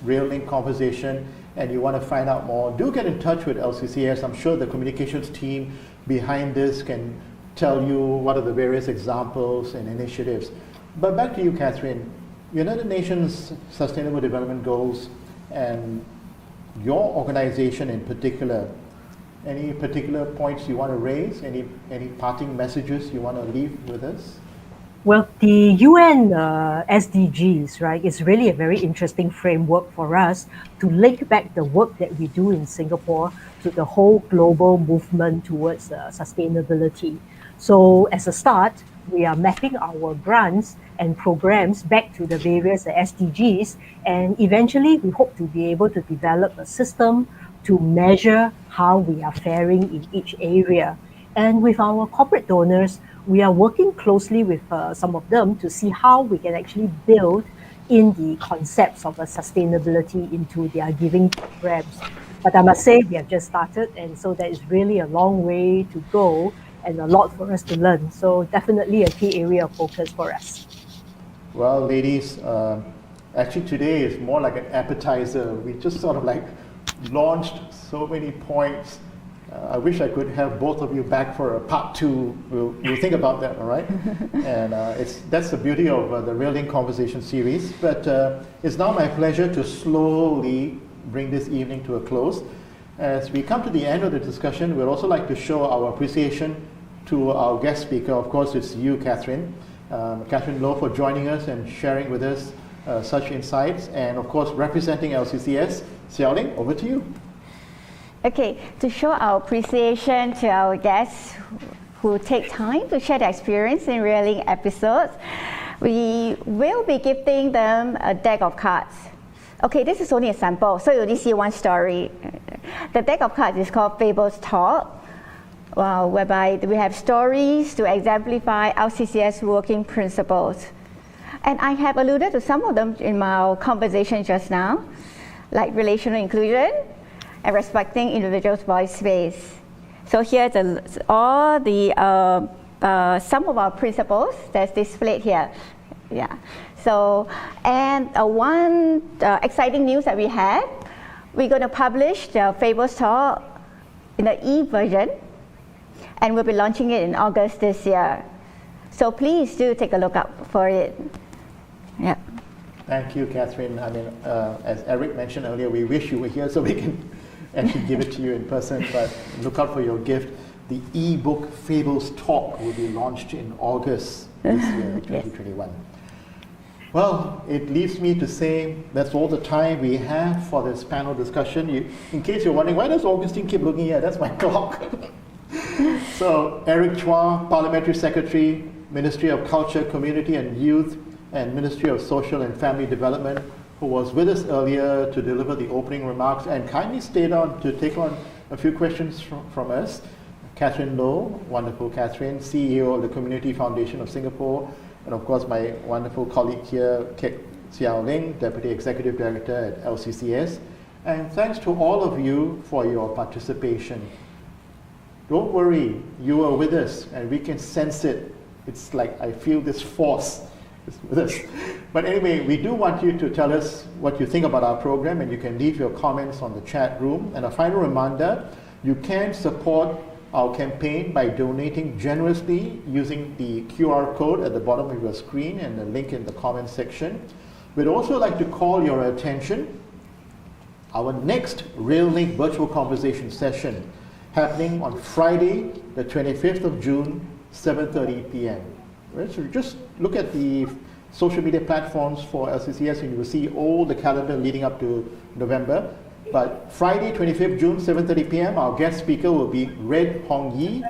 REALink conversation and you want to find out more, do get in touch with LCCS. I'm sure the communications team behind this can tell you what are the various examples and initiatives. But back to you, Catherine. United Nations Sustainable Development Goals and your organization in particular, any particular points you want to raise? Any parting messages you want to leave with us? Well, the UN SDGs, right, is really a very interesting framework for us to link back the work that we do in Singapore to the whole global movement towards sustainability. So as a start, we are mapping our grants and programs back to the various SDGs, and eventually we hope to be able to develop a system to measure how we are faring in each area. And with our corporate donors, we are working closely with some of them to see how we can actually build in the concepts of sustainability into their giving programs. But I must say, we have just started, and so there is really a long way to go and a lot for us to learn. So definitely a key area of focus for us. Well, ladies, actually today is more like an appetizer. We just sort of like launched so many points. I wish I could have both of you back for a part 2. We'll think about that, all right? And that's the beauty of the REALink Conversation series. But it's now my pleasure to slowly bring this evening to a close. As we come to the end of the discussion, we'd also like to show our appreciation to our guest speaker. Of course, it's you, Catherine. Catherine Loh, for joining us and sharing with us such insights. And of course, representing LCCS, Seow Ling, over to you. Okay, to show our appreciation to our guests who take time to share their experience in REALink episodes, we will be gifting them a deck of cards. Okay, this is only a sample, so you only see one story. The deck of cards is called Fables Talk, whereby we have stories to exemplify LCCS working principles. And I have alluded to some of them in my conversation just now, like relational inclusion and respecting individuals' voice space. So here's all the some of our principles that's displayed here. Yeah. So, and one exciting news that we have, we're going to publish the Fables Talk in the e-version, and we'll be launching it in August this year. So please do take a look out for it. Yeah. Thank you, Catherine. I mean, as Eric mentioned earlier, we wish you were here so we can actually give it to you in person, but look out for your gift. The e-book Fables Talk will be launched in August this year, 2021. Yes. Well, it leaves me to say that's all the time we have for this panel discussion. In case you're wondering, why does Augustine keep looking here? That's my clock. So, Eric Chua, Parliamentary Secretary, Ministry of Culture, Community and Youth, and Ministry of Social and Family Development, who was with us earlier to deliver the opening remarks and kindly stayed on to take on a few questions from us. Catherine Loh, wonderful Catherine, CEO of the Community Foundation of Singapore, and of course my wonderful colleague here, Kek Seow Ling, Deputy Executive Director at LCCS. And thanks to all of you for your participation. Don't worry, you are with us and we can sense it. It's like I feel this force is with us. But anyway, we do want you to tell us what you think about our program, and you can leave your comments on the chat room. And a final reminder, you can support our campaign by donating generously using the QR code at the bottom of your screen and the link in the comment section. We'd also like to call your attention our next REALink virtual conversation session happening on Friday, the 25th of June, 7:30 p.m. Right? So just look at the social media platforms for LCCS and you will see all the calendar leading up to November. But Friday, 25th June, 7:30 p.m., our guest speaker will be Red Hong Yi.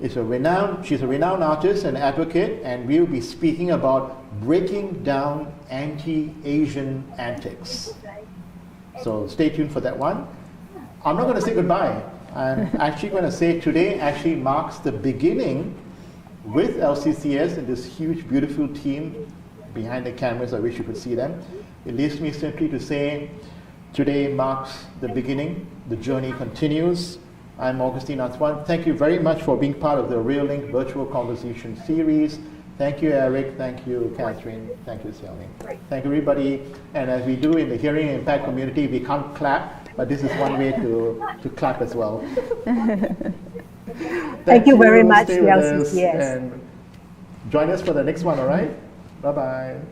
She's a renowned artist and advocate, and we'll be speaking about breaking down anti-Asian antics. So stay tuned for that one. I'm not going to say goodbye. I'm actually going to say today actually marks the beginning with LCCS and this huge, beautiful team behind the cameras. I wish you could see them. It leaves me simply to say today marks the beginning. The journey continues. I'm Augustine Antoine. Thank you very much for being part of the REALink virtual conversation series. Thank you, Eric. Thank you, Catherine. Thank you, Seow Ling. Thank you, everybody. And as we do in the hearing impact community, we can't clap, but this is one way to clap as well. Thank you very much, Stay with us LCCS. and join us for the next one, all right? Bye-bye.